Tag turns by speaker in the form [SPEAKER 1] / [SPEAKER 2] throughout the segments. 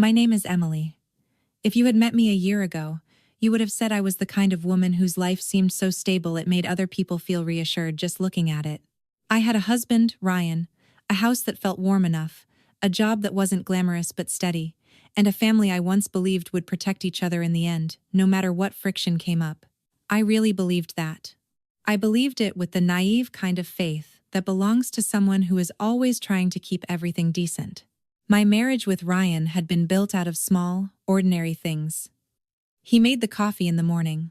[SPEAKER 1] My name is Emily. If you had met me a year ago, you would have said I was the kind of woman whose life seemed so stable it made other people feel reassured just looking at it. I had a husband, Ryan, a house that felt warm enough, a job that wasn't glamorous but steady, and a family I once believed would protect each other in the end, no matter what friction came up. I really believed that. I believed it with the naive kind of faith that belongs to someone who is always trying to keep everything decent. My marriage with Ryan had been built out of small, ordinary things. He made the coffee in the morning.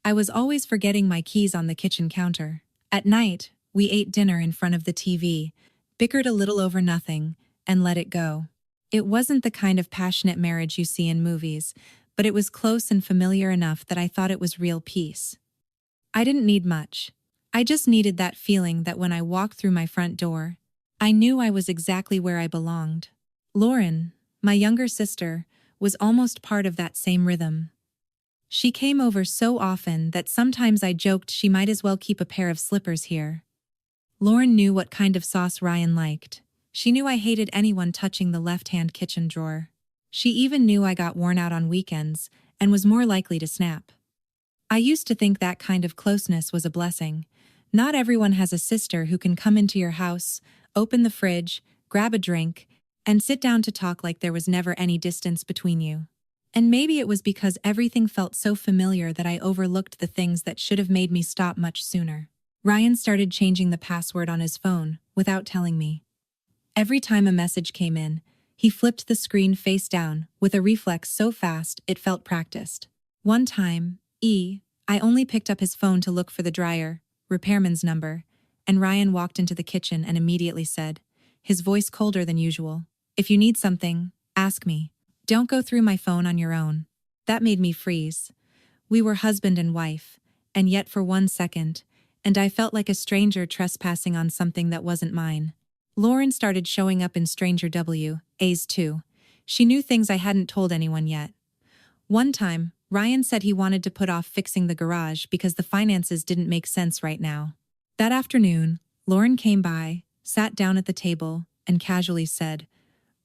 [SPEAKER 1] I was always forgetting my keys on the kitchen counter. At night, we ate dinner in front of the TV, bickered a little over nothing, and let it go. It wasn't the kind of passionate marriage you see in movies, but it was close and familiar enough that I thought it was real peace. I didn't need much. I just needed that feeling that when I walked through my front door, I knew I was exactly where I belonged. Lauren, my younger sister, was almost part of that same rhythm. She came over so often that sometimes I joked she might as well keep a pair of slippers here. Lauren knew what kind of sauce Ryan liked. She knew I hated anyone touching the left-hand kitchen drawer. She even knew I got worn out on weekends and was more likely to snap. I used to think that kind of closeness was a blessing. Not everyone has a sister who can come into your house, open the fridge, grab a drink, and sit down to talk like there was never any distance between you. And maybe it was because everything felt so familiar that I overlooked the things that should have made me stop much sooner. Ryan started changing the password on his phone without telling me. Every time a message came in, he flipped the screen face down with a reflex so fast it felt practiced. One time, I only picked up his phone to look for the dryer, repairman's number, and Ryan walked into the kitchen and immediately said, his voice colder than usual, "If you need something, ask me. Don't go through my phone on your own." That made me freeze. We were husband and wife, and yet for 1 second, and I felt like a stranger trespassing on something that wasn't mine. Lauren started showing up in Stranger WAs too. She knew things I hadn't told anyone yet. One time, Ryan said he wanted to put off fixing the garage because the finances didn't make sense right now. That afternoon, Lauren came by, sat down at the table, and casually said,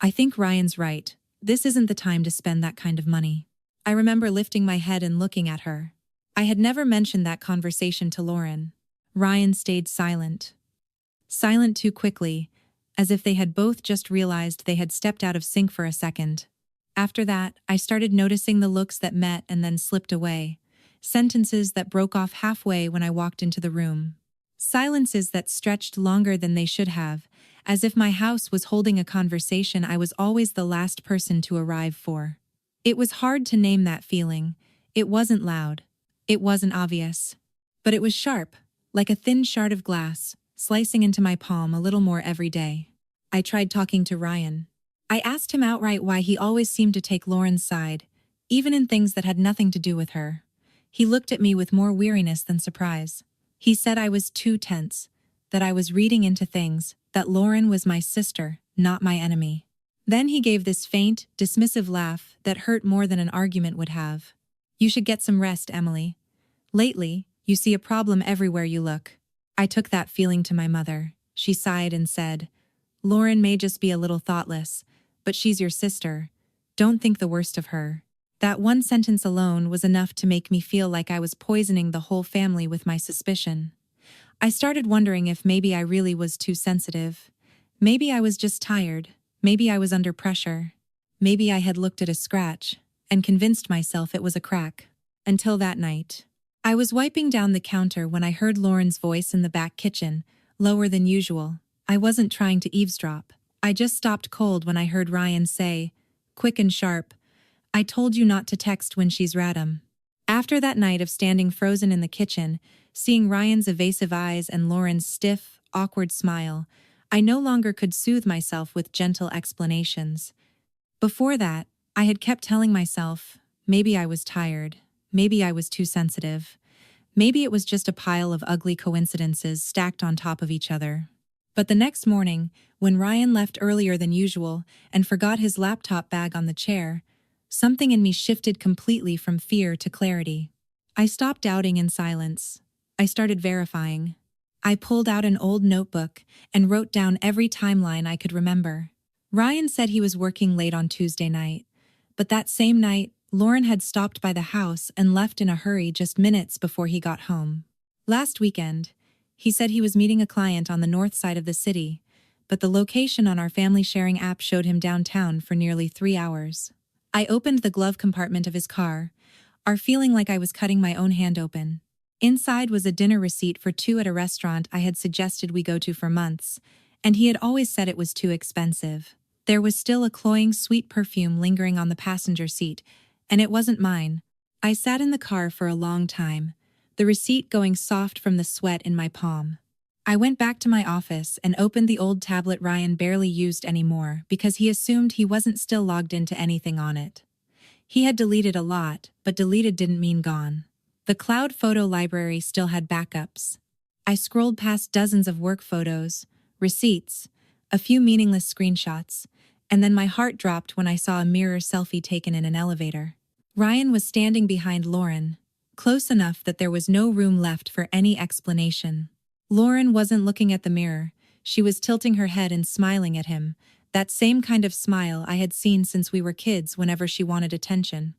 [SPEAKER 1] "I think Ryan's right. This isn't the time to spend that kind of money." I remember lifting my head and looking at her. I had never mentioned that conversation to Lauren. Ryan stayed silent. Silent too quickly, as if they had both just realized they had stepped out of sync for a second. After that, I started noticing the looks that met and then slipped away, sentences that broke off halfway when I walked into the room. Silences that stretched longer than they should have, as if my house was holding a conversation I was always the last person to arrive for. It was hard to name that feeling. It wasn't loud. It wasn't obvious. But it was sharp, like a thin shard of glass, slicing into my palm a little more every day. I tried talking to Ryan. I asked him outright why he always seemed to take Lauren's side, even in things that had nothing to do with her. He looked at me with more weariness than surprise. He said I was too tense, that I was reading into things, that Lauren was my sister, not my enemy. Then he gave this faint, dismissive laugh that hurt more than an argument would have. "You should get some rest, Emily. Lately, you see a problem everywhere you look." I took that feeling to my mother. She sighed and said, "Lauren may just be a little thoughtless, but she's your sister. Don't think the worst of her." That one sentence alone was enough to make me feel like I was poisoning the whole family with my suspicion. I started wondering if maybe I really was too sensitive. Maybe I was just tired. Maybe I was under pressure. Maybe I had looked at a scratch and convinced myself it was a crack. Until that night. I was wiping down the counter when I heard Lauren's voice in the back kitchen, lower than usual. I wasn't trying to eavesdrop. I just stopped cold when I heard Ryan say, quick and sharp, "I told you not to text when she's radum." After that night of standing frozen in the kitchen, seeing Ryan's evasive eyes and Lauren's stiff, awkward smile, I no longer could soothe myself with gentle explanations. Before that, I had kept telling myself, maybe I was tired, maybe I was too sensitive, maybe it was just a pile of ugly coincidences stacked on top of each other. But the next morning, when Ryan left earlier than usual and forgot his laptop bag on the chair, something in me shifted completely from fear to clarity. I stopped doubting in silence. I started verifying. I pulled out an old notebook and wrote down every timeline I could remember. Ryan said he was working late on Tuesday night, but that same night, Lauren had stopped by the house and left in a hurry just minutes before he got home. Last weekend, he said he was meeting a client on the north side of the city, but the location on our family sharing app showed him downtown for nearly 3 hours. I opened the glove compartment of his car, feeling like I was cutting my own hand open. Inside was a dinner receipt for two at a restaurant I had suggested we go to for months, and he had always said it was too expensive. There was still a cloying sweet perfume lingering on the passenger seat, and it wasn't mine. I sat in the car for a long time, the receipt going soft from the sweat in my palm. I went back to my office and opened the old tablet Ryan barely used anymore because he assumed he wasn't still logged into anything on it. He had deleted a lot, but deleted didn't mean gone. The cloud photo library still had backups. I scrolled past dozens of work photos, receipts, a few meaningless screenshots, and then my heart dropped when I saw a mirror selfie taken in an elevator. Ryan was standing behind Lauren, close enough that there was no room left for any explanation. Lauren wasn't looking at the mirror, she was tilting her head and smiling at him, that same kind of smile I had seen since we were kids whenever she wanted attention.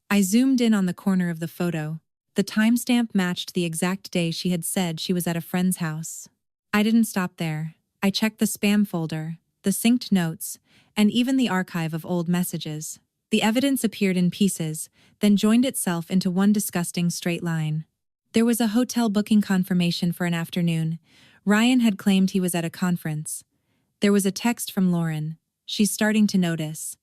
[SPEAKER 1] I zoomed in on the corner of the photo. The timestamp matched the exact day she had said she was at a friend's house. I didn't stop there. I checked the spam folder, the synced notes, and even the archive of old messages. The evidence appeared in pieces, then joined itself into one disgusting straight line. There was a hotel booking confirmation for an afternoon. Ryan had claimed he was at a conference. There was a text from Lauren. She's starting to notice.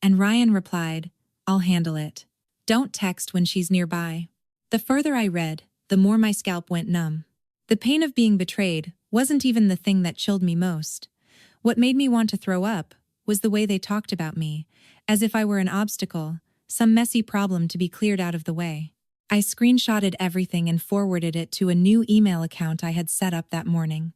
[SPEAKER 1] And Ryan replied, I'll handle it. Don't text when she's nearby. The further I read, the more my scalp went numb. The pain of being betrayed wasn't even the thing that chilled me most. What made me want to throw up was the way they talked about me, as if I were an obstacle, some messy problem to be cleared out of the way. I screenshotted everything and forwarded it to a new email account I had set up that morning.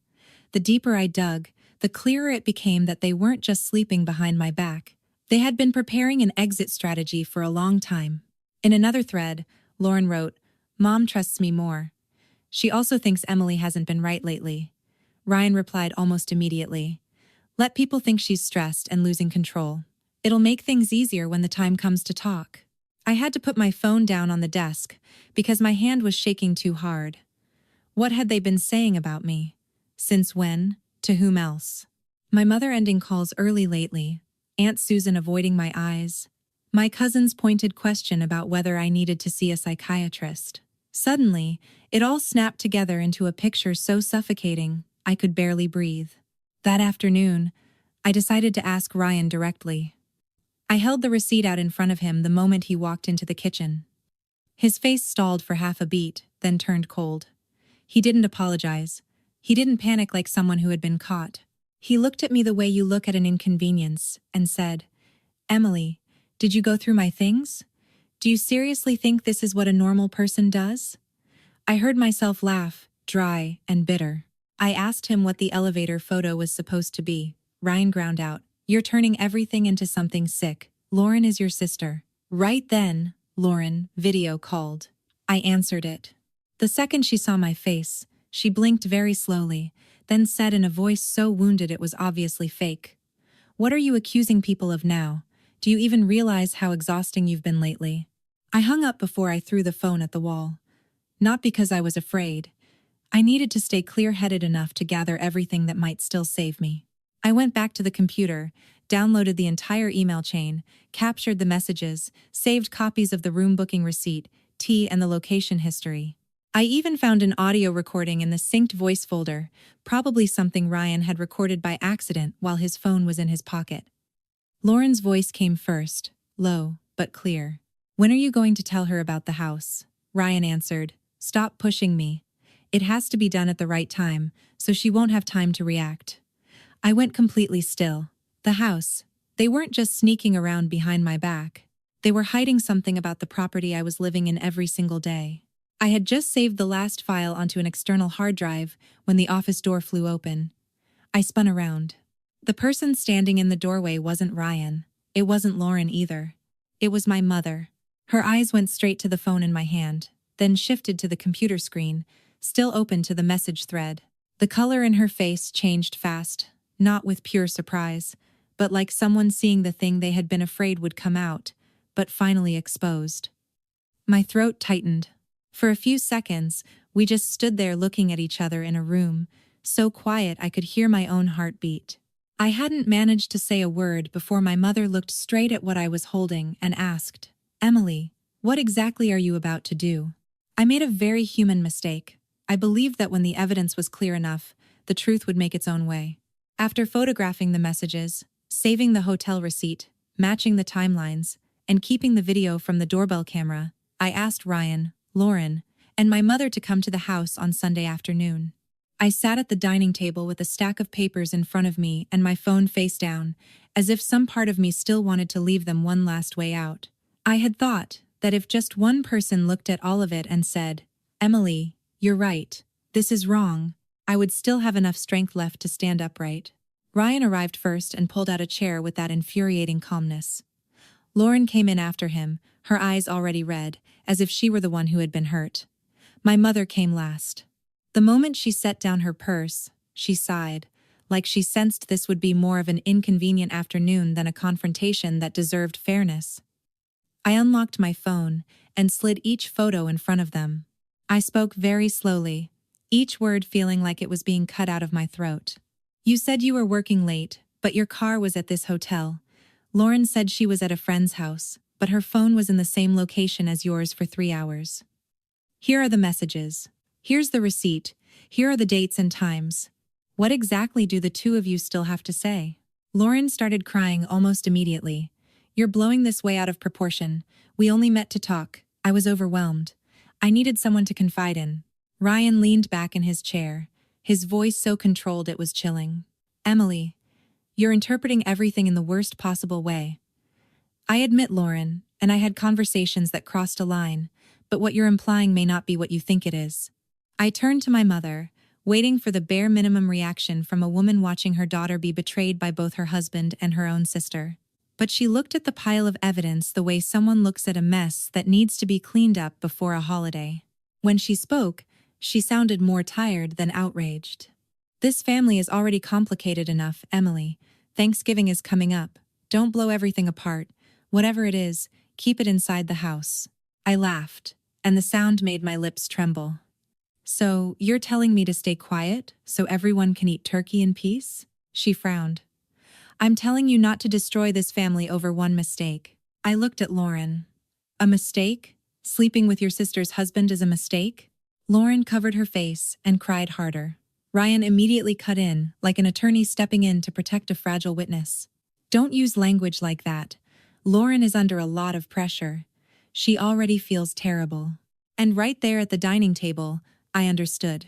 [SPEAKER 1] The deeper I dug, the clearer it became that they weren't just sleeping behind my back. They had been preparing an exit strategy for a long time. In another thread, Lauren wrote, Mom trusts me more. She also thinks Emily hasn't been right lately. Ryan replied almost immediately, let people think she's stressed and losing control. It'll make things easier when the time comes to talk. I had to put my phone down on the desk because my hand was shaking too hard. What had they been saying about me? Since when? To whom else? My mother ending calls early lately, Aunt Susan avoiding my eyes, my cousin's pointed question about whether I needed to see a psychiatrist. Suddenly, it all snapped together into a picture so suffocating, I could barely breathe. That afternoon, I decided to ask Ryan directly. I held the receipt out in front of him the moment he walked into the kitchen. His face stalled for half a beat, then turned cold. He didn't apologize. He didn't panic like someone who had been caught. He looked at me the way you look at an inconvenience and said, Emily, did you go through my things? Do you seriously think this is what a normal person does? I heard myself laugh, dry and bitter. I asked him what the elevator photo was supposed to be. Ryan ground out, you're turning everything into something sick. Lauren is your sister. Right then, Lauren, video called. I answered it. The second she saw my face, she blinked very slowly, then said in a voice so wounded it was obviously fake. What are you accusing people of now? Do you even realize how exhausting you've been lately? I hung up before I threw the phone at the wall. Not because I was afraid. I needed to stay clear-headed enough to gather everything that might still save me. I went back to the computer, downloaded the entire email chain, captured the messages, saved copies of the room booking receipt, tea, and the location history. I even found an audio recording in the synced voice folder, probably something Ryan had recorded by accident while his phone was in his pocket. Lauren's voice came first, low, but clear. When are you going to tell her about the house? Ryan answered, stop pushing me. It has to be done at the right time, so she won't have time to react. I went completely still. The house. They weren't just sneaking around behind my back. They were hiding something about the property I was living in every single day. I had just saved the last file onto an external hard drive when the office door flew open. I spun around. The person standing in the doorway wasn't Ryan. It wasn't Lauren either. It was my mother. Her eyes went straight to the phone in my hand, then shifted to the computer screen, still open to the message thread. The color in her face changed fast, not with pure surprise, but like someone seeing the thing they had been afraid would come out, but finally exposed. My throat tightened. For a few seconds, we just stood there looking at each other in a room, so quiet I could hear my own heartbeat. I hadn't managed to say a word before my mother looked straight at what I was holding and asked, "Emily, what exactly are you about to do?" I made a very human mistake. I believed that when the evidence was clear enough, the truth would make its own way. After photographing the messages, saving the hotel receipt, matching the timelines, and keeping the video from the doorbell camera, I asked Ryan, Lauren, and my mother to come to the house on Sunday afternoon. I sat at the dining table with a stack of papers in front of me and my phone face down, as if some part of me still wanted to leave them one last way out. I had thought that if just one person looked at all of it and said, "Emily, you're right, this is wrong," I would still have enough strength left to stand upright. Ryan arrived first and pulled out a chair with that infuriating calmness. Lauren came in after him, her eyes already red, as if she were the one who had been hurt. My mother came last. The moment she set down her purse, she sighed, like she sensed this would be more of an inconvenient afternoon than a confrontation that deserved fairness. I unlocked my phone and slid each photo in front of them. I spoke very slowly, each word feeling like it was being cut out of my throat. "You said you were working late, but your car was at this hotel. Lauren said she was at a friend's house, but her phone was in the same location as yours for 3 hours. Here are the messages. Here's the receipt. Here are the dates and times. What exactly do the two of you still have to say?" Lauren started crying almost immediately. "You're blowing this way out of proportion. We only met to talk. I was overwhelmed. I needed someone to confide in." Ryan leaned back in his chair, his voice so controlled it was chilling. "Emily, you're interpreting everything in the worst possible way. I admit, Lauren, and I had conversations that crossed a line, but what you're implying may not be what you think it is." I turned to my mother, waiting for the bare minimum reaction from a woman watching her daughter be betrayed by both her husband and her own sister. But she looked at the pile of evidence the way someone looks at a mess that needs to be cleaned up before a holiday. When she spoke, she sounded more tired than outraged. "This family is already complicated enough, Emily. Thanksgiving is coming up. Don't blow everything apart. Whatever it is, keep it inside the house." I laughed, and the sound made my lips tremble. "So, you're telling me to stay quiet so everyone can eat turkey in peace?" She frowned. "I'm telling you not to destroy this family over one mistake." I looked at Lauren. "A mistake? Sleeping with your sister's husband is a mistake?" Lauren covered her face and cried harder. Ryan immediately cut in, like an attorney stepping in to protect a fragile witness. "Don't use language like that. Lauren is under a lot of pressure. She already feels terrible." And right there at the dining table, I understood.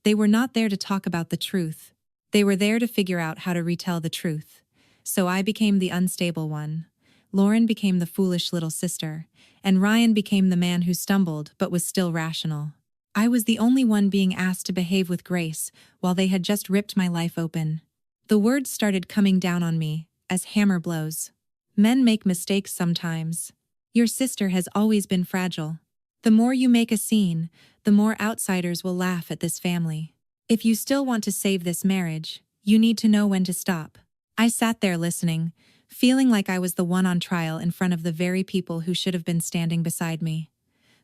[SPEAKER 1] They were not there to talk about the truth. They were there to figure out how to retell the truth. So I became the unstable one. Lauren became the foolish little sister, and Ryan became the man who stumbled but was still rational. I was the only one being asked to behave with grace while they had just ripped my life open. The words started coming down on me, as hammer blows. "Men make mistakes sometimes. Your sister has always been fragile. The more you make a scene, the more outsiders will laugh at this family. If you still want to save this marriage, you need to know when to stop." I sat there listening, feeling like I was the one on trial in front of the very people who should have been standing beside me.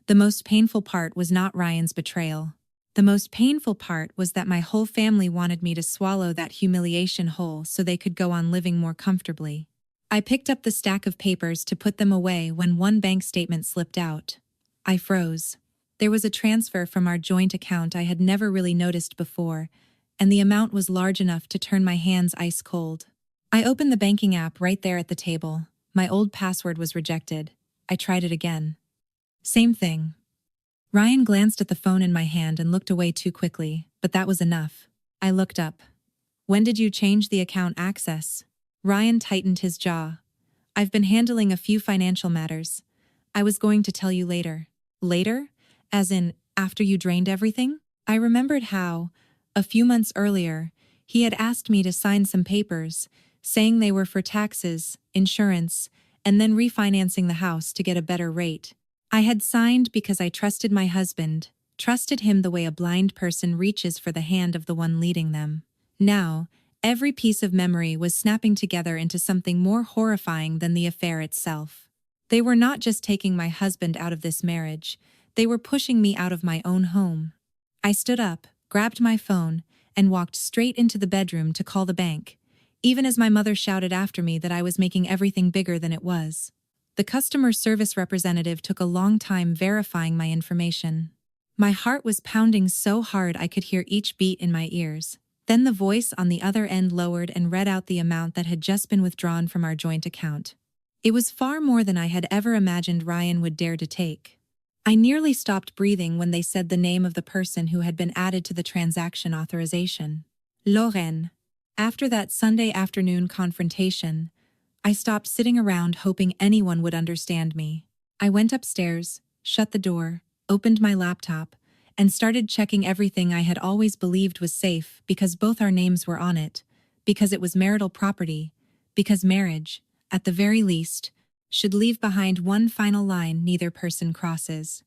[SPEAKER 1] The most painful part was not Ryan's betrayal. The most painful part was that my whole family wanted me to swallow that humiliation whole so they could go on living more comfortably. I picked up the stack of papers to put them away when one bank statement slipped out. I froze. There was a transfer from our joint account I had never really noticed before, and the amount was large enough to turn my hands ice cold. I opened the banking app right there at the table. My old password was rejected. I tried it again. Same thing. Ryan glanced at the phone in my hand and looked away too quickly, but that was enough. I looked up. "When did you change the account access?" Ryan tightened his jaw. "I've been handling a few financial matters. I was going to tell you later." "Later? As in, after you drained everything?" I remembered how, a few months earlier, he had asked me to sign some papers, saying they were for taxes, insurance, and then refinancing the house to get a better rate. I had signed because I trusted my husband, trusted him the way a blind person reaches for the hand of the one leading them. Now, Every piece of memory was snapping together into something more horrifying than the affair itself. They were not just taking my husband out of this marriage, they were pushing me out of my own home. I stood up, grabbed my phone, and walked straight into the bedroom to call the bank, even as my mother shouted after me that I was making everything bigger than it was. The customer service representative took a long time verifying my information. My heart was pounding so hard I could hear each beat in my ears. Then the voice on the other end lowered and read out the amount that had just been withdrawn from our joint account. It was far more than I had ever imagined Ryan would dare to take. I nearly stopped breathing when they said the name of the person who had been added to the transaction authorization. Lorraine. After that Sunday afternoon confrontation, I stopped sitting around hoping anyone would understand me. I went upstairs, shut the door, opened my laptop, and started checking everything I had always believed was safe because both our names were on it, because it was marital property, because marriage, at the very least, should leave behind one final line neither person crosses.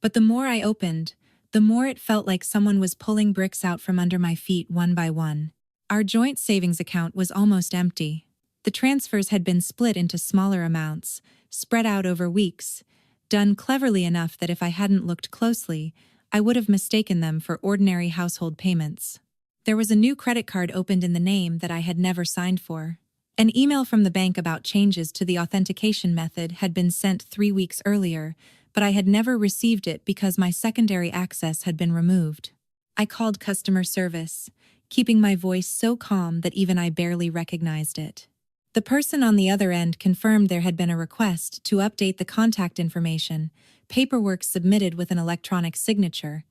[SPEAKER 1] But the more I opened, the more it felt like someone was pulling bricks out from under my feet one by one. Our joint savings account was almost empty. The transfers had been split into smaller amounts, spread out over weeks, done cleverly enough that if I hadn't looked closely, I would have mistaken them for ordinary household payments. There was a new credit card opened in the name that I had never signed for. An email from the bank about changes to the authentication method had been sent 3 weeks earlier, but I had never received it because my secondary access had been removed. I called customer service, keeping my voice so calm that even I barely recognized it. The person on the other end confirmed there had been a request to update the contact information, paperwork submitted with an electronic signature,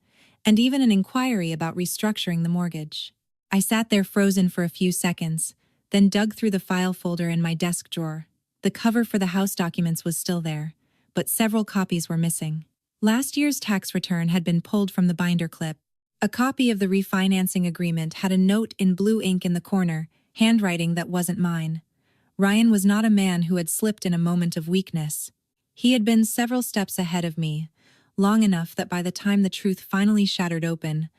[SPEAKER 1] and even an inquiry about restructuring the mortgage. I sat there frozen for a few seconds, then dug through the file folder in my desk drawer. The cover for the house documents was still there, but several copies were missing. Last year's tax return had been pulled from the binder clip. A copy of the refinancing agreement had a note in blue ink in the corner, handwriting that wasn't mine. Ryan was not a man who had slipped in a moment of weakness. He had been several steps ahead of me, long enough that by the time the truth finally shattered open,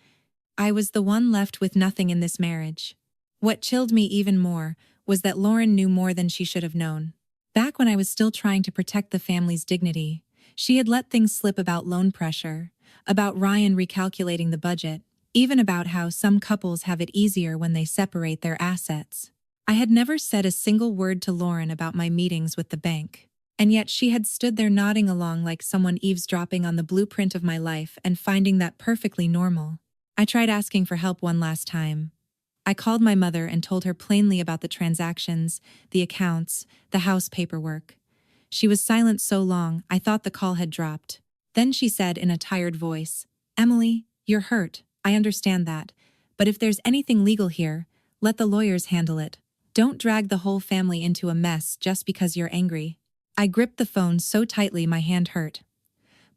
[SPEAKER 1] I was the one left with nothing in this marriage. What chilled me even more was that Lauren knew more than she should have known. Back when I was still trying to protect the family's dignity, she had let things slip about loan pressure, about Ryan recalculating the budget, even about how some couples have it easier when they separate their assets. I had never said a single word to Lauren about my meetings with the bank, and yet she had stood there nodding along like someone eavesdropping on the blueprint of my life and finding that perfectly normal. I tried asking for help one last time. I called my mother and told her plainly about the transactions, the accounts, the house paperwork. She was silent so long, I thought the call had dropped. Then she said in a tired voice, "Emily, you're hurt, I understand that. But if there's anything legal here, let the lawyers handle it. Don't drag the whole family into a mess just because you're angry." I gripped the phone so tightly my hand hurt.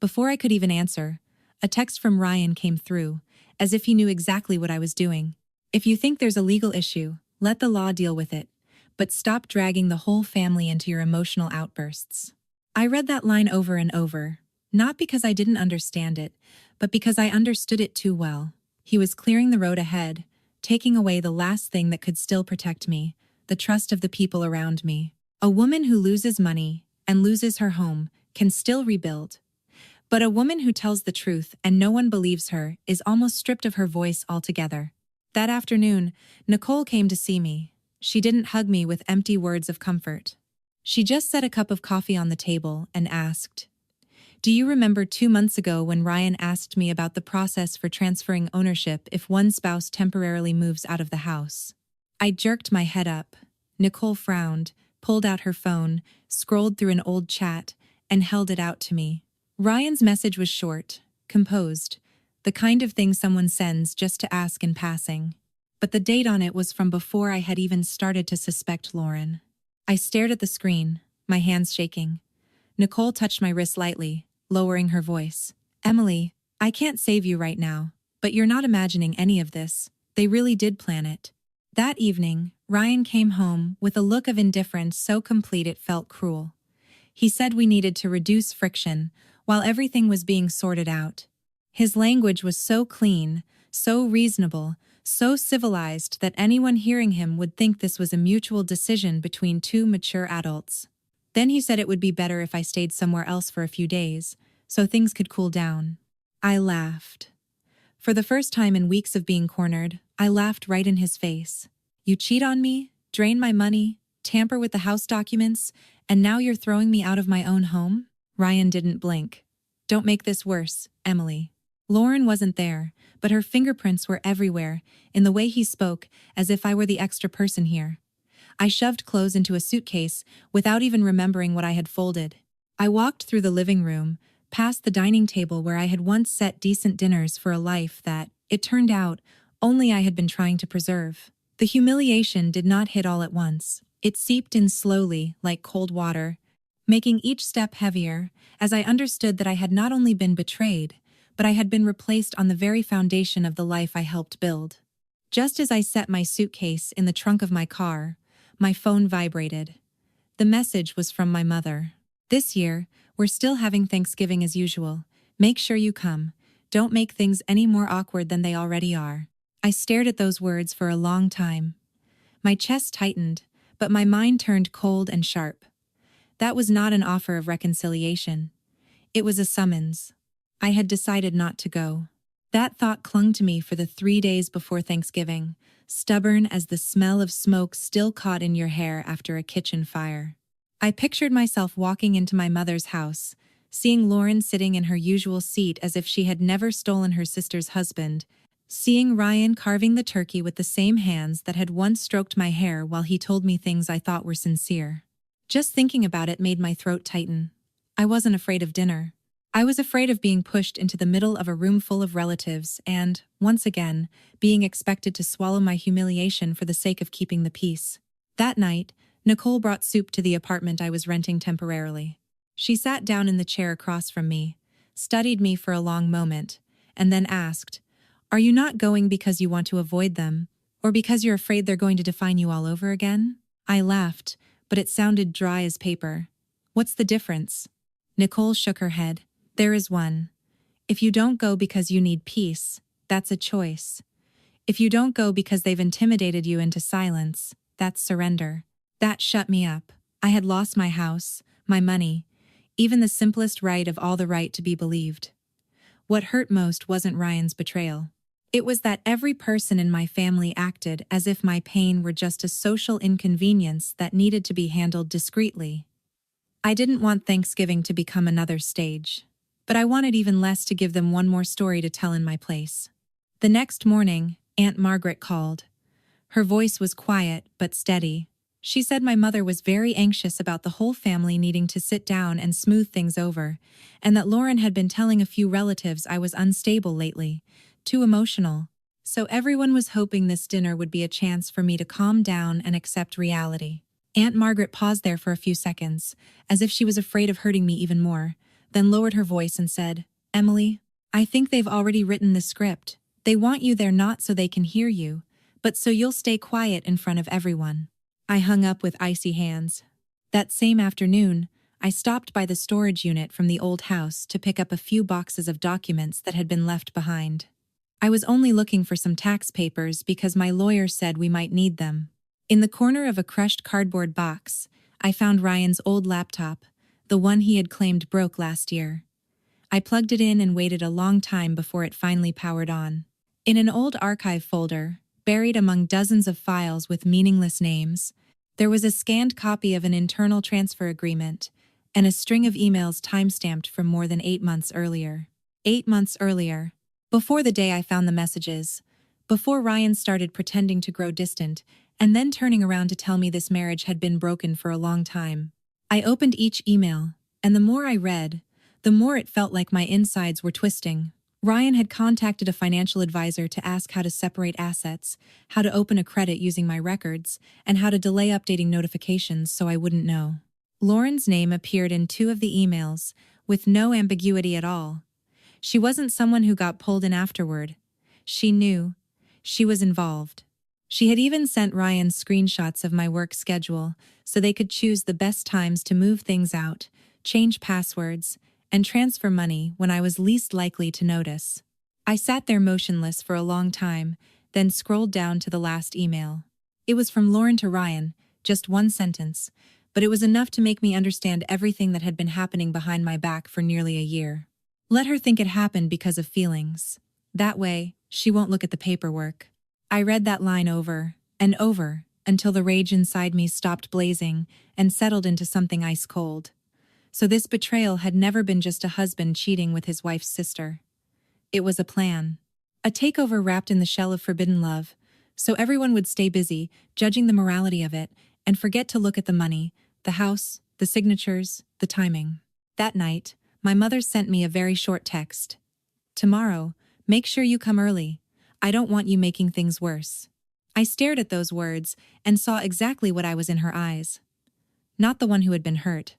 [SPEAKER 1] Before I could even answer, a text from Ryan came through, as if he knew exactly what I was doing. "If you think there's a legal issue, let the law deal with it, but stop dragging the whole family into your emotional outbursts." I read that line over and over, not because I didn't understand it, but because I understood it too well. He was clearing the road ahead, taking away the last thing that could still protect me, the trust of the people around me. A woman who loses money and loses her home can still rebuild. But a woman who tells the truth and no one believes her is almost stripped of her voice altogether. That afternoon, Nicole came to see me. She didn't hug me with empty words of comfort. She just set a cup of coffee on the table and asked, "Do you remember 2 months ago when Ryan asked me about the process for transferring ownership if one spouse temporarily moves out of the house?" I jerked my head up. Nicole frowned, pulled out her phone, scrolled through an old chat, and held it out to me. Ryan's message was short, composed, the kind of thing someone sends just to ask in passing. But the date on it was from before I had even started to suspect Lauren. I stared at the screen, my hands shaking. Nicole touched my wrist lightly, lowering her voice. "Emily, I can't save you right now, but you're not imagining any of this. They really did plan it." That evening, Ryan came home with a look of indifference so complete it felt cruel. He said we needed to reduce friction while everything was being sorted out. His language was so clean, so reasonable, so civilized that anyone hearing him would think this was a mutual decision between two mature adults. Then he said it would be better if I stayed somewhere else for a few days, so things could cool down. I laughed. For the first time in weeks of being cornered, I laughed right in his face. You cheat on me, drain my money, tamper with the house documents, and now you're throwing me out of my own home? Ryan didn't blink. Don't make this worse, Emily. Lauren wasn't there, but her fingerprints were everywhere, in the way he spoke, as if I were the extra person here. I shoved clothes into a suitcase without even remembering what I had folded. I walked through the living room, past the dining table where I had once set decent dinners for a life that, it turned out, only I had been trying to preserve. The humiliation did not hit all at once. It seeped in slowly, like cold water, making each step heavier, as I understood that I had not only been betrayed, but I had been replaced on the very foundation of the life I helped build. Just as I set my suitcase in the trunk of my car, my phone vibrated. The message was from my mother. This year, we're still having Thanksgiving as usual. Make sure you come. Don't make things any more awkward than they already are. I stared at those words for a long time. My chest tightened, but my mind turned cold and sharp. That was not an offer of reconciliation. It was a summons. I had decided not to go. That thought clung to me for the 3 days before Thanksgiving, stubborn as the smell of smoke still caught in your hair after a kitchen fire. I pictured myself walking into my mother's house, seeing Lauren sitting in her usual seat as if she had never stolen her sister's husband, seeing Ryan carving the turkey with the same hands that had once stroked my hair while he told me things I thought were sincere. Just thinking about it made my throat tighten. I wasn't afraid of dinner. I was afraid of being pushed into the middle of a room full of relatives and, once again, being expected to swallow my humiliation for the sake of keeping the peace. That night, Nicole brought soup to the apartment I was renting temporarily. She sat down in the chair across from me, studied me for a long moment, and then asked, "Are you not going because you want to avoid them, or because you're afraid they're going to define you all over again?" I laughed, but it sounded dry as paper. "What's the difference?" Nicole shook her head. "There is one. If you don't go because you need peace, that's a choice. If you don't go because they've intimidated you into silence, that's surrender." That shut me up. I had lost my house, my money, even the simplest right of all the right to be believed. What hurt most wasn't Ryan's betrayal. It was that every person in my family acted as if my pain were just a social inconvenience that needed to be handled discreetly. I didn't want Thanksgiving to become another stage, but I wanted even less to give them one more story to tell in my place. The next morning, Aunt Margaret called. Her voice was quiet but steady. She said my mother was very anxious about the whole family needing to sit down and smooth things over, and that Lauren had been telling a few relatives I was unstable lately, too emotional. So everyone was hoping this dinner would be a chance for me to calm down and accept reality. Aunt Margaret paused there for a few seconds, as if she was afraid of hurting me even more, then lowered her voice and said, "Emily, I think they've already written the script. They want you there not so they can hear you, but so you'll stay quiet in front of everyone." I hung up with icy hands. That same afternoon, I stopped by the storage unit from the old house to pick up a few boxes of documents that had been left behind. I was only looking for some tax papers because my lawyer said we might need them. In the corner of a crushed cardboard box, I found Ryan's old laptop, the one he had claimed broke last year. I plugged it in and waited a long time before it finally powered on. In an old archive folder, buried among dozens of files with meaningless names, there was a scanned copy of an internal transfer agreement and a string of emails timestamped from more than 8 months earlier. 8 months earlier. Before the day I found the messages. Before Ryan started pretending to grow distant and then turning around to tell me this marriage had been broken for a long time. I opened each email, and the more I read, the more it felt like my insides were twisting. Ryan had contacted a financial advisor to ask how to separate assets, how to open a credit using my records, and how to delay updating notifications so I wouldn't know. Lauren's name appeared in 2 of the emails, with no ambiguity at all. She wasn't someone who got pulled in afterward. She knew. She was involved. She had even sent Ryan screenshots of my work schedule so they could choose the best times to move things out, change passwords, and transfer money when I was least likely to notice. I sat there motionless for a long time, then scrolled down to the last email. It was from Lauren to Ryan, just one sentence, but it was enough to make me understand everything that had been happening behind my back for nearly a year. Let her think it happened because of feelings. That way, she won't look at the paperwork. I read that line over and over until the rage inside me stopped blazing and settled into something ice cold. So this betrayal had never been just a husband cheating with his wife's sister. It was a plan. A takeover wrapped in the shell of forbidden love, so everyone would stay busy, judging the morality of it, and forget to look at the money, the house, the signatures, the timing. That night, my mother sent me a very short text. "Tomorrow, make sure you come early. I don't want you making things worse." I stared at those words and saw exactly what I was in her eyes. Not the one who had been hurt.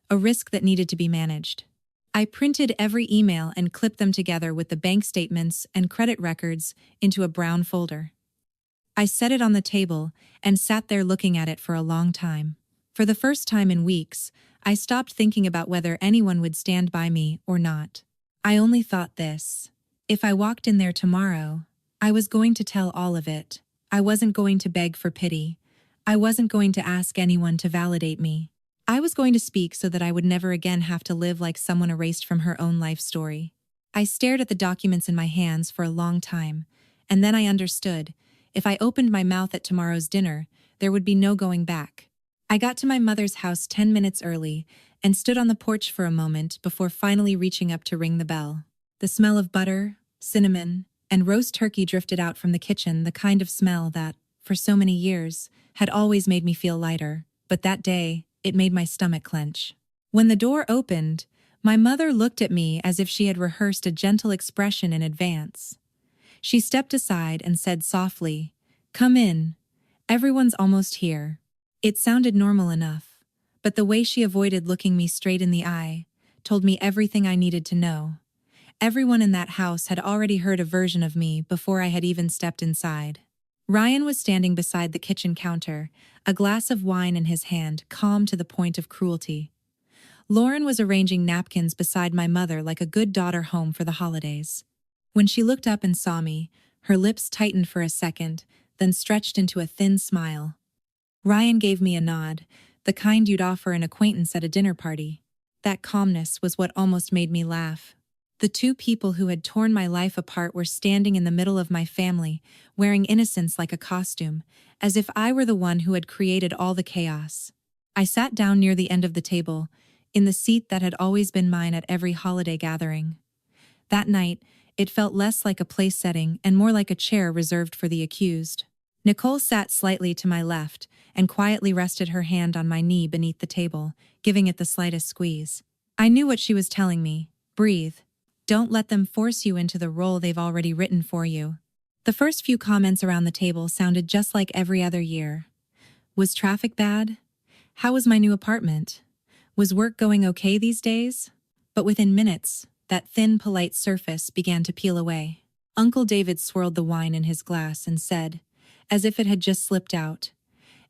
[SPEAKER 1] A risk that needed to be managed. I printed every email and clipped them together with the bank statements and credit records into a brown folder. I set it on the table and sat there looking at it for a long time. For the first time in weeks, I stopped thinking about whether anyone would stand by me or not. I only thought this: if I walked in there tomorrow, I was going to tell all of it. I wasn't going to beg for pity. I wasn't going to ask anyone to validate me. I was going to speak so that I would never again have to live like someone erased from her own life story. I stared at the documents in my hands for a long time, and then I understood. If I opened my mouth at tomorrow's dinner, there would be no going back. I got to my mother's house 10 minutes early and stood on the porch for a moment before finally reaching up to ring the bell. The smell of butter, cinnamon, and roast turkey drifted out from the kitchen, the kind of smell that, for so many years, had always made me feel lighter, but that day, it made my stomach clench. When the door opened, my mother looked at me as if she had rehearsed a gentle expression in advance. She stepped aside and said softly, "Come in. Everyone's almost here." It sounded normal enough, but the way she avoided looking me straight in the eye told me everything I needed to know. Everyone in that house had already heard a version of me before I had even stepped inside. Ryan was standing beside the kitchen counter, a glass of wine in his hand, calm to the point of cruelty. Lauren was arranging napkins beside my mother like a good daughter home for the holidays. When she looked up and saw me, her lips tightened for a second, then stretched into a thin smile. Ryan gave me a nod, the kind you'd offer an acquaintance at a dinner party. That calmness was what almost made me laugh. The two people who had torn my life apart were standing in the middle of my family, wearing innocence like a costume, as if I were the one who had created all the chaos. I sat down near the end of the table, in the seat that had always been mine at every holiday gathering. That night, it felt less like a place setting and more like a chair reserved for the accused. Nicole sat slightly to my left and quietly rested her hand on my knee beneath the table, giving it the slightest squeeze. I knew what she was telling me. Breathe. Don't let them force you into the role they've already written for you. The first few comments around the table sounded just like every other year. Was traffic bad? How was my new apartment? Was work going okay these days? But within minutes, that thin, polite surface began to peel away. Uncle David swirled the wine in his glass and said, as if it had just slipped out,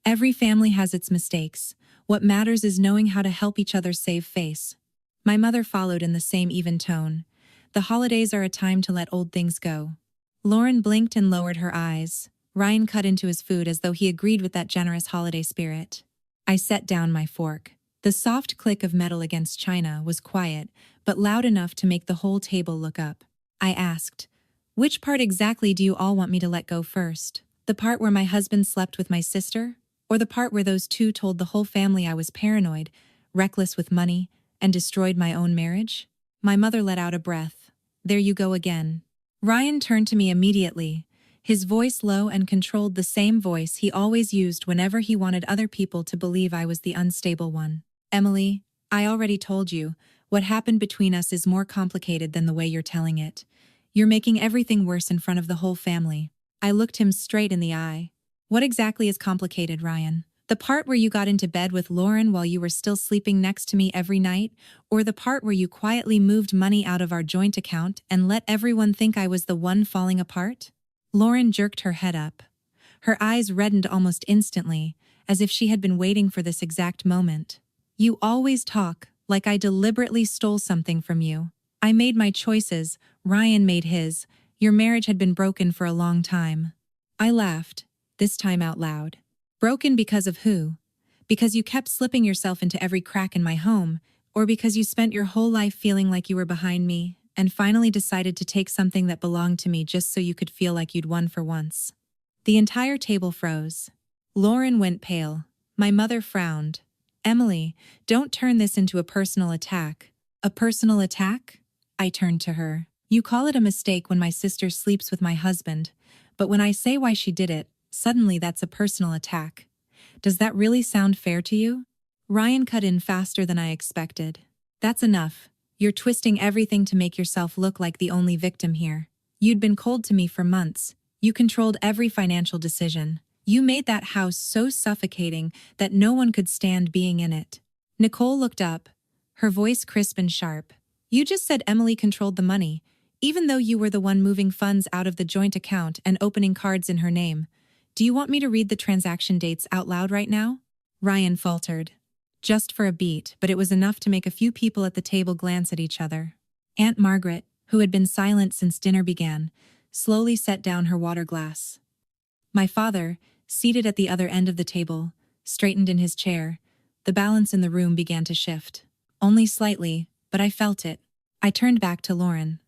[SPEAKER 1] "Every family has its mistakes. What matters is knowing how to help each other save face." My mother followed in the same even tone. "The holidays are a time to let old things go." Lauren blinked and lowered her eyes. Ryan cut into his food as though he agreed with that generous holiday spirit. I set down my fork. The soft click of metal against china was quiet, but loud enough to make the whole table look up. I asked, "Which part exactly do you all want me to let go first? The part where my husband slept with my sister? Or the part where those two told the whole family I was paranoid, reckless with money, and destroyed my own marriage?" My mother let out a breath. "There you go again." Ryan turned to me immediately, his voice low and controlled, the same voice he always used whenever he wanted other people to believe I was the unstable one. "Emily, I already told you, what happened between us is more complicated than the way you're telling it. You're making everything worse in front of the whole family." I looked him straight in the eye. "What exactly is complicated, Ryan? The part where you got into bed with Lauren while you were still sleeping next to me every night, or the part where you quietly moved money out of our joint account and let everyone think I was the one falling apart?" Lauren jerked her head up. Her eyes reddened almost instantly, as if she had been waiting for this exact moment. "You always talk like I deliberately stole something from you. I made my choices, Ryan made his. Your marriage had been broken for a long time. I laughed, this time out loud. Broken because of who? Because you kept slipping yourself into every crack in my home, or because you spent your whole life feeling like you were behind me, and finally decided to take something that belonged to me just so you could feel like you'd won for once. The entire table froze. Lauren went pale. My mother frowned. Emily, don't turn this into a personal attack. A personal attack? I turned to her. You call it a mistake when my sister sleeps with my husband, but when I say why she did it, suddenly that's a personal attack. Does that really sound fair to you? Ryan cut in faster than I expected. That's enough. You're twisting everything to make yourself look like the only victim here. You'd been cold to me for months. You controlled every financial decision. You made that house so suffocating that no one could stand being in it. Nicole looked up, her voice crisp and sharp. You just said Emily controlled the money, even though you were the one moving funds out of the joint account and opening cards in her name. Do you want me to read the transaction dates out loud right now? Ryan faltered. Just for a beat, but it was enough to make a few people at the table glance at each other. Aunt Margaret, who had been silent since dinner began, slowly set down her water glass. My father, seated at the other end of the table, straightened in his chair. The balance in the room began to shift. Only slightly, but I felt it. I turned back to Lauren.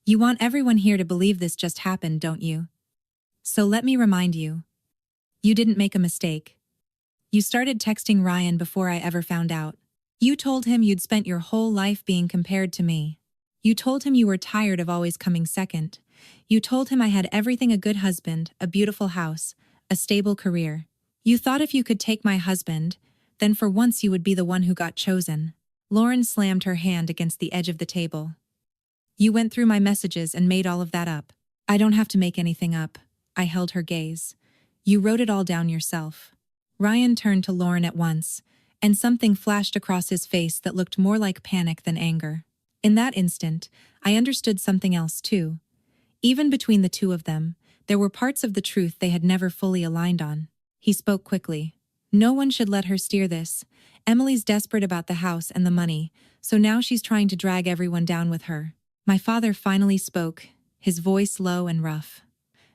[SPEAKER 1] You want everyone here to believe this just happened, don't you? So let me remind you. You didn't make a mistake. You started texting Ryan before I ever found out. You told him you'd spent your whole life being compared to me. You told him you were tired of always coming second. You told him I had everything: a good husband, a beautiful house, a stable career. You thought if you could take my husband, then for once you would be the one who got chosen. Lauren slammed her hand against the edge of the table. You went through my messages and made all of that up. I don't have to make anything up. I held her gaze. You wrote it all down yourself. Ryan turned to Lauren at once, and something flashed across his face that looked more like panic than anger. In that instant, I understood something else too. Even between the two of them, there were parts of the truth they had never fully aligned on. He spoke quickly. No one should let her steer this. Emily's desperate about the house and the money, so now she's trying to drag everyone down with her. My father finally spoke, his voice low and rough.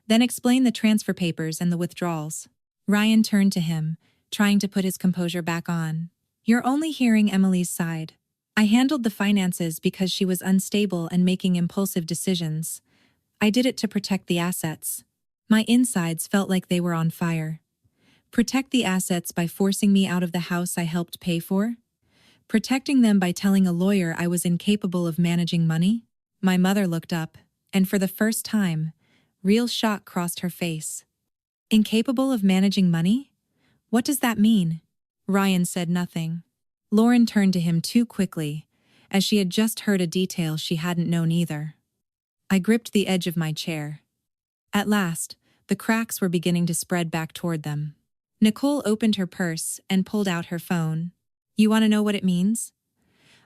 [SPEAKER 1] Then explain the transfer papers and the withdrawals. Ryan turned to him, trying to put his composure back on. You're only hearing Emily's side. I handled the finances because she was unstable and making impulsive decisions. I did it to protect the assets. My insides felt like they were on fire. Protect the assets by forcing me out of the house I helped pay for? Protecting them by telling a lawyer I was incapable of managing money? My mother looked up, and for the first time, real shock crossed her face. Incapable of managing money? What does that mean? Ryan said nothing. Lauren turned to him too quickly, as she had just heard a detail she hadn't known either. I gripped the edge of my chair. At last, the cracks were beginning to spread back toward them. Nicole opened her purse and pulled out her phone. You want to know what it means?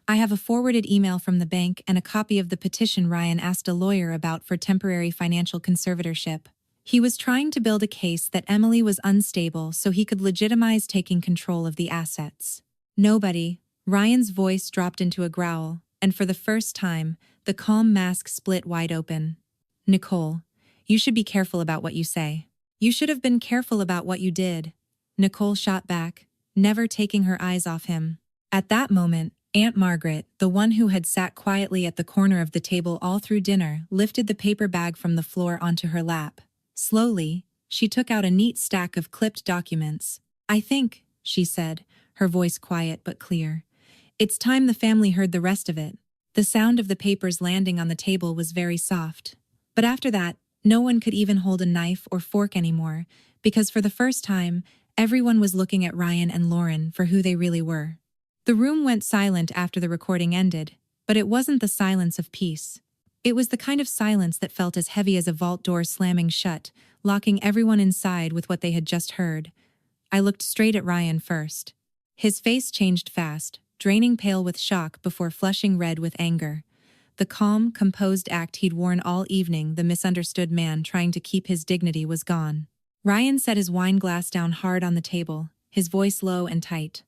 [SPEAKER 1] I have a forwarded email from the bank and a copy of the petition Ryan asked a lawyer about for temporary financial conservatorship. He was trying to build a case that Emily was unstable so he could legitimize taking control of the assets. Nobody. Ryan's voice dropped into a growl, and for the first time, the calm mask split wide open. Nicole, you should be careful about what you say. You should have been careful about what you did. Nicole shot back, never taking her eyes off him. At that moment, Aunt Margaret, the one who had sat quietly at the corner of the table all through dinner, lifted the paper bag from the floor onto her lap. Slowly, she took out a neat stack of clipped documents. I think, she said, her voice quiet but clear. It's time the family heard the rest of it. The sound of the papers landing on the table was very soft. But after that, no one could even hold a knife or fork anymore, because for the first time, everyone was looking at Ryan and Lauren for who they really were. The room went silent after the recording ended, but it wasn't the silence of peace. It was the kind of silence that felt as heavy as a vault door slamming shut, locking everyone inside with what they had just heard. I looked straight at Ryan first. His face changed fast, draining pale with shock before flushing red with anger. The calm, composed act he'd worn all evening, the misunderstood man trying to keep his dignity, was gone. Ryan set his wine glass down hard on the table, his voice low and tight.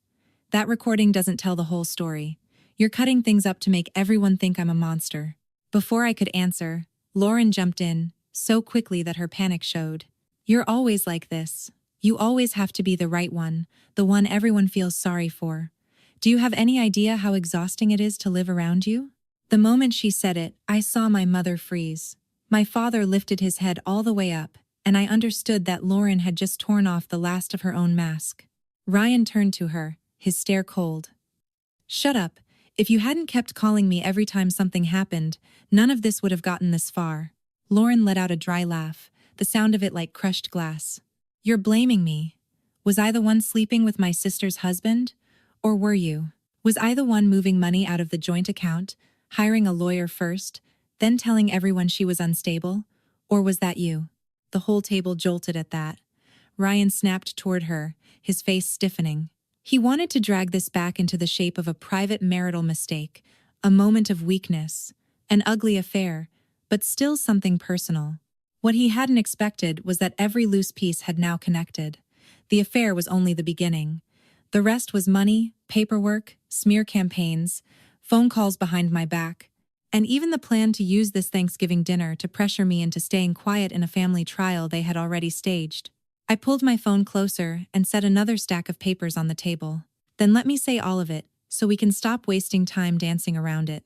[SPEAKER 1] That recording doesn't tell the whole story. You're cutting things up to make everyone think I'm a monster. Before I could answer, Lauren jumped in, so quickly that her panic showed. You're always like this. You always have to be the one everyone feels sorry for. Do you have any idea how exhausting it is to live around you? The moment she said it, I saw my mother freeze. My father lifted his head all the way up, and I understood that Lauren had just torn off the last of her own mask. Ryan turned to her, his stare cold. Shut up. If you hadn't kept calling me every time something happened, none of this would have gotten this far. Lauren let out a dry laugh, the sound of it like crushed glass. You're blaming me. Was I the one sleeping with my sister's husband? Or were you? Was I the one moving money out of the joint account, hiring a lawyer first, then telling everyone she was unstable? Or was that you? The whole table jolted at that. Ryan snapped toward her, his face stiffening. He wanted to drag this back into the shape of a private marital mistake, a moment of weakness, an ugly affair, but still something personal. What he hadn't expected was that every loose piece had now connected. The affair was only the beginning. The rest was money, paperwork, smear campaigns, phone calls behind my back, and even the plan to use this Thanksgiving dinner to pressure me into staying quiet in a family trial they had already staged. I pulled my phone closer and set another stack of papers on the table. Then let me say all of it, so we can stop wasting time dancing around it.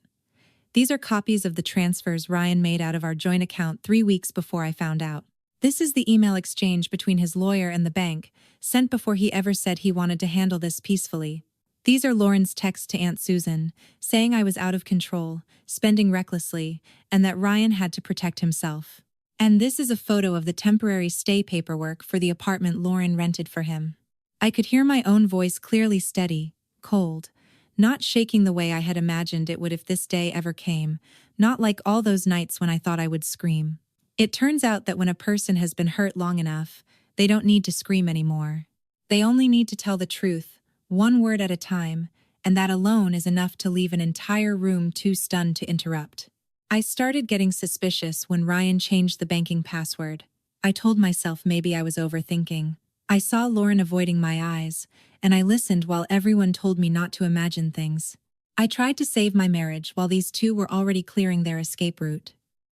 [SPEAKER 1] These are copies of the transfers Ryan made out of our joint account 3 weeks before I found out. This is the email exchange between his lawyer and the bank, sent before he ever said he wanted to handle this peacefully. These are Lauren's texts to Aunt Susan, saying I was out of control, spending recklessly, and that Ryan had to protect himself. And this is a photo of the temporary stay paperwork for the apartment Lauren rented for him. I could hear my own voice clearly steady, cold, not shaking the way I had imagined it would if this day ever came, not like all those nights when I thought I would scream. It turns out that when a person has been hurt long enough, they don't need to scream anymore. They only need to tell the truth, one word at a time, and that alone is enough to leave an entire room too stunned to interrupt. I started getting suspicious when Ryan changed the banking password. I told myself maybe I was overthinking. I saw Lauren avoiding my eyes, and I listened while everyone told me not to imagine things. I tried to save my marriage while these two were already clearing their escape route.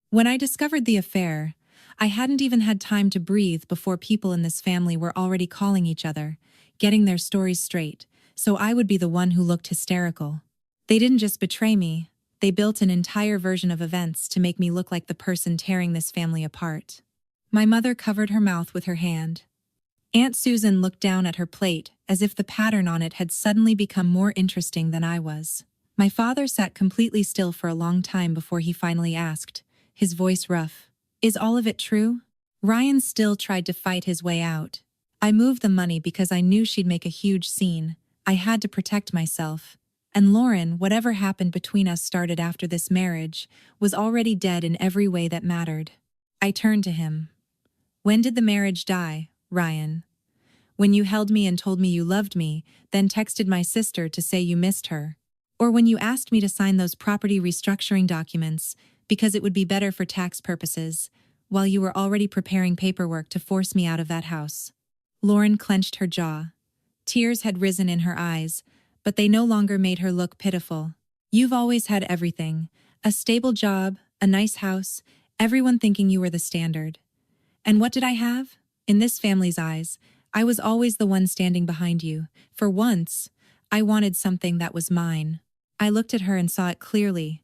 [SPEAKER 1] When I discovered the affair, I hadn't even had time to breathe before people in this family were already calling each other, getting their stories straight, so I would be the one who looked hysterical. They didn't just betray me, they built an entire version of events to make me look like the person tearing this family apart. My mother covered her mouth with her hand. Aunt Susan looked down at her plate as if the pattern on it had suddenly become more interesting than I was. My father sat completely still for a long time before he finally asked, his voice rough, "Is all of it true?" Ryan still tried to fight his way out. I moved the money because I knew she'd make a huge scene. I had to protect myself. And Lauren, whatever happened between us started after this marriage, was already dead in every way that mattered. I turned to him. When did the marriage die, Ryan? When you held me and told me you loved me, then texted my sister to say you missed her? Or when you asked me to sign those property restructuring documents because it would be better for tax purposes, while you were already preparing paperwork to force me out of that house? Lauren clenched her jaw. Tears had risen in her eyes, but they no longer made her look pitiful. You've always had everything, a stable job, a nice house, everyone thinking you were the standard. And what did I have? In this family's eyes, I was always the one standing behind you. For once, I wanted something that was mine. I looked at her and saw it clearly.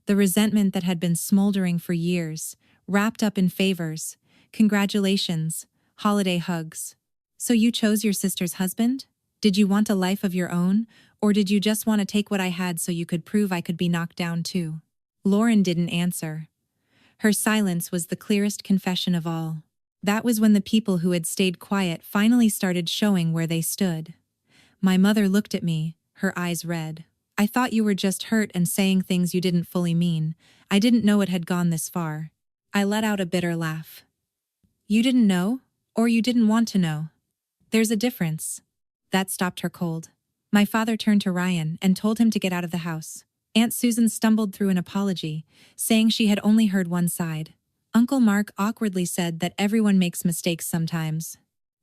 [SPEAKER 1] The resentment that had been smoldering for years, wrapped up in favors, congratulations, holiday hugs. So you chose your sister's husband? Did you want a life of your own, or did you just want to take what I had so you could prove I could be knocked down too? Lauren didn't answer. Her silence was the clearest confession of all. That was when the people who had stayed quiet finally started showing where they stood. My mother looked at me, her eyes red. I thought you were just hurt and saying things you didn't fully mean. I didn't know it had gone this far. I let out a bitter laugh. You didn't know, or you didn't want to know. There's a difference. That stopped her cold. My father turned to Ryan and told him to get out of the house. Aunt Susan stumbled through an apology, saying she had only heard one side. Uncle Mark awkwardly said that everyone makes mistakes sometimes.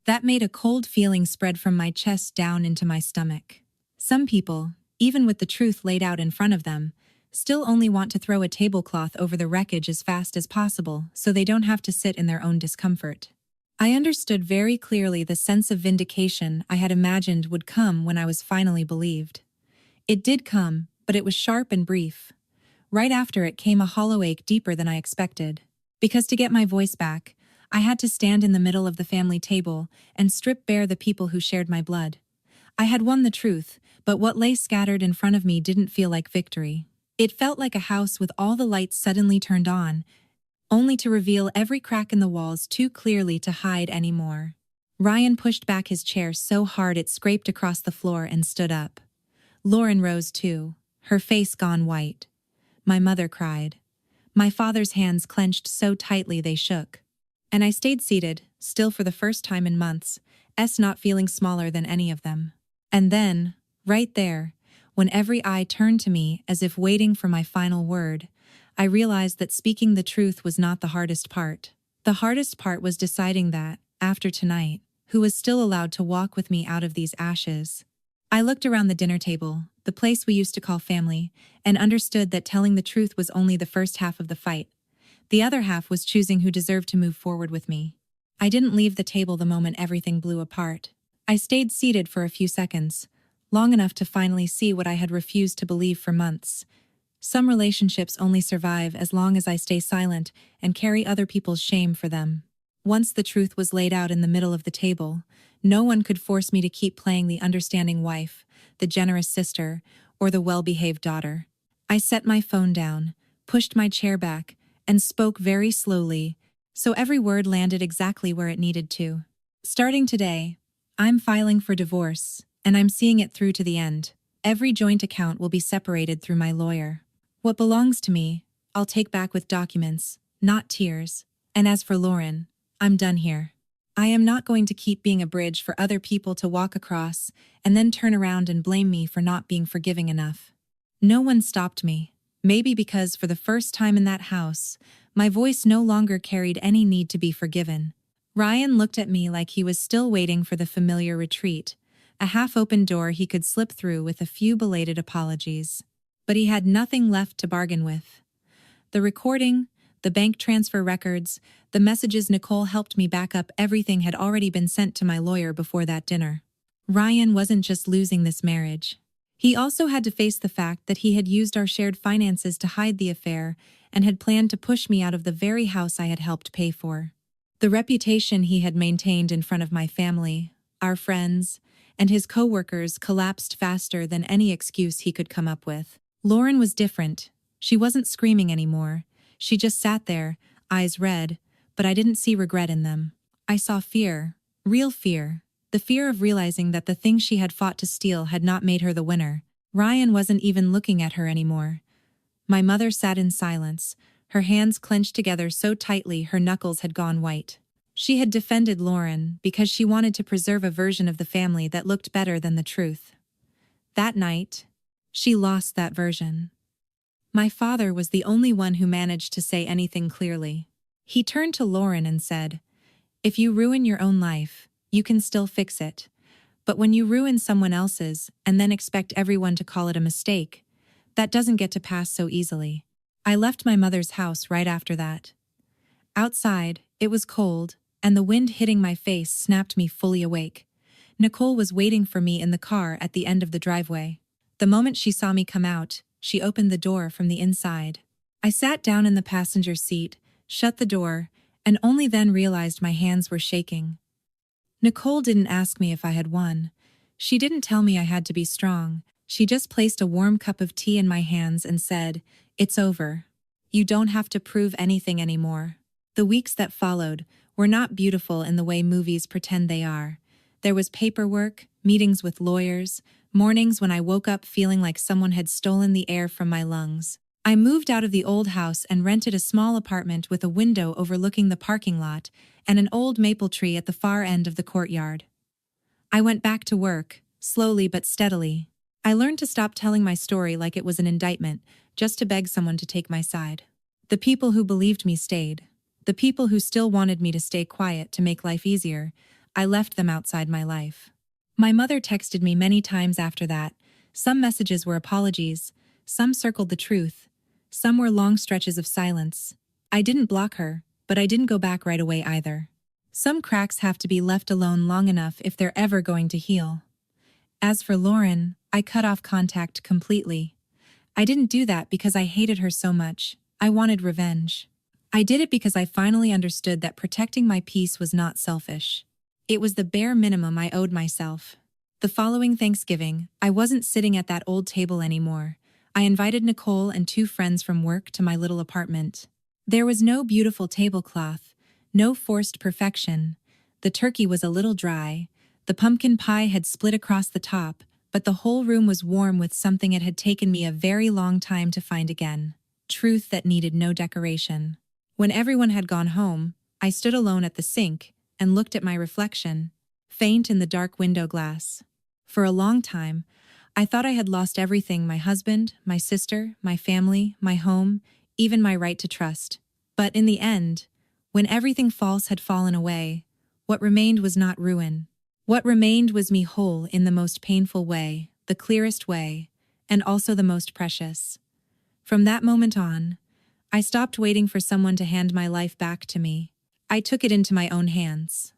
[SPEAKER 1] That made a cold feeling spread from my chest down into my stomach. Some people, even with the truth laid out in front of them, still only want to throw a tablecloth over the wreckage as fast as possible so they don't have to sit in their own discomfort. I understood very clearly the sense of vindication I had imagined would come when I was finally believed. It did come, but it was sharp and brief. Right after it came a hollow ache deeper than I expected. Because to get my voice back, I had to stand in the middle of the family table and strip bare the people who shared my blood. I had won the truth, but what lay scattered in front of me didn't feel like victory. It felt like a house with all the lights suddenly turned on, only to reveal every crack in the walls too clearly to hide anymore. Ryan pushed back his chair so hard it scraped across the floor and stood up. Lauren rose too, her face gone white. My mother cried. My father's hands clenched so tightly they shook. And I stayed seated, still for the first time in months, not feeling smaller than any of them. And then, right there, when every eye turned to me as if waiting for my final word, I realized that speaking the truth was not the hardest part. The hardest part was deciding that, after tonight, who was still allowed to walk with me out of these ashes. I looked around the dinner table, the place we used to call family, and understood that telling the truth was only the first half of the fight. The other half was choosing who deserved to move forward with me. I didn't leave the table the moment everything blew apart. I stayed seated for a few seconds, long enough to finally see what I had refused to believe for months. Some relationships only survive as long as I stay silent and carry other people's shame for them. Once the truth was laid out in the middle of the table, no one could force me to keep playing the understanding wife, the generous sister, or the well-behaved daughter. I set my phone down, pushed my chair back, and spoke very slowly, so every word landed exactly where it needed to. Starting today, I'm filing for divorce, and I'm seeing it through to the end. Every joint account will be separated through my lawyer. What belongs to me, I'll take back with documents, not tears. And as for Lauren, I'm done here. I am not going to keep being a bridge for other people to walk across and then turn around and blame me for not being forgiving enough. No one stopped me, maybe because for the first time in that house, my voice no longer carried any need to be forgiven. Ryan looked at me like he was still waiting for the familiar retreat, a half-open door he could slip through with a few belated apologies. But he had nothing left to bargain with. The recording, the bank transfer records, the messages Nicole helped me back up, everything had already been sent to my lawyer before that dinner. Ryan wasn't just losing this marriage. He also had to face the fact that he had used our shared finances to hide the affair and had planned to push me out of the very house I had helped pay for. The reputation he had maintained in front of my family, our friends, and his co-workers collapsed faster than any excuse he could come up with. Lauren was different. She wasn't screaming anymore. She just sat there, eyes red, but I didn't see regret in them. I saw fear, real fear, the fear of realizing that the thing she had fought to steal had not made her the winner. Ryan wasn't even looking at her anymore. My mother sat in silence, her hands clenched together so tightly her knuckles had gone white. She had defended Lauren because she wanted to preserve a version of the family that looked better than the truth. That night, she lost that version. My father was the only one who managed to say anything clearly. He turned to Lauren and said, "If you ruin your own life, you can still fix it. But when you ruin someone else's and then expect everyone to call it a mistake, that doesn't get to pass so easily." I left my mother's house right after that. Outside, it was cold, and the wind hitting my face snapped me fully awake. Nicole was waiting for me in the car at the end of the driveway. The moment she saw me come out, she opened the door from the inside. I sat down in the passenger seat, shut the door, and only then realized my hands were shaking. Nicole didn't ask me if I had won. She didn't tell me I had to be strong. She just placed a warm cup of tea in my hands and said, "It's over. You don't have to prove anything anymore." The weeks that followed were not beautiful in the way movies pretend they are. There was paperwork, meetings with lawyers, mornings when I woke up feeling like someone had stolen the air from my lungs. I moved out of the old house and rented a small apartment with a window overlooking the parking lot and an old maple tree at the far end of the courtyard. I went back to work, slowly but steadily. I learned to stop telling my story like it was an indictment, just to beg someone to take my side. The people who believed me stayed. The people who still wanted me to stay quiet to make life easier, I left them outside my life. My mother texted me many times after that. Some messages were apologies, some circled the truth, some were long stretches of silence. I didn't block her, but I didn't go back right away either. Some cracks have to be left alone long enough if they're ever going to heal. As for Lauren, I cut off contact completely. I didn't do that because I hated her so much. I wanted revenge. I did it because I finally understood that protecting my peace was not selfish. It was the bare minimum I owed myself. The following Thanksgiving, I wasn't sitting at that old table anymore. I invited Nicole and 2 friends from work to my little apartment. There was no beautiful tablecloth, no forced perfection. The turkey was a little dry, the pumpkin pie had split across the top, but the whole room was warm with something it had taken me a very long time to find again. Truth that needed no decoration. When everyone had gone home, I stood alone at the sink and looked at my reflection, faint in the dark window glass. For a long time, I thought I had lost everything: my husband, my sister, my family, my home, even my right to trust. But in the end, when everything false had fallen away, what remained was not ruin. What remained was me whole in the most painful way, the clearest way, and also the most precious. From that moment on, I stopped waiting for someone to hand my life back to me. I took it into my own hands.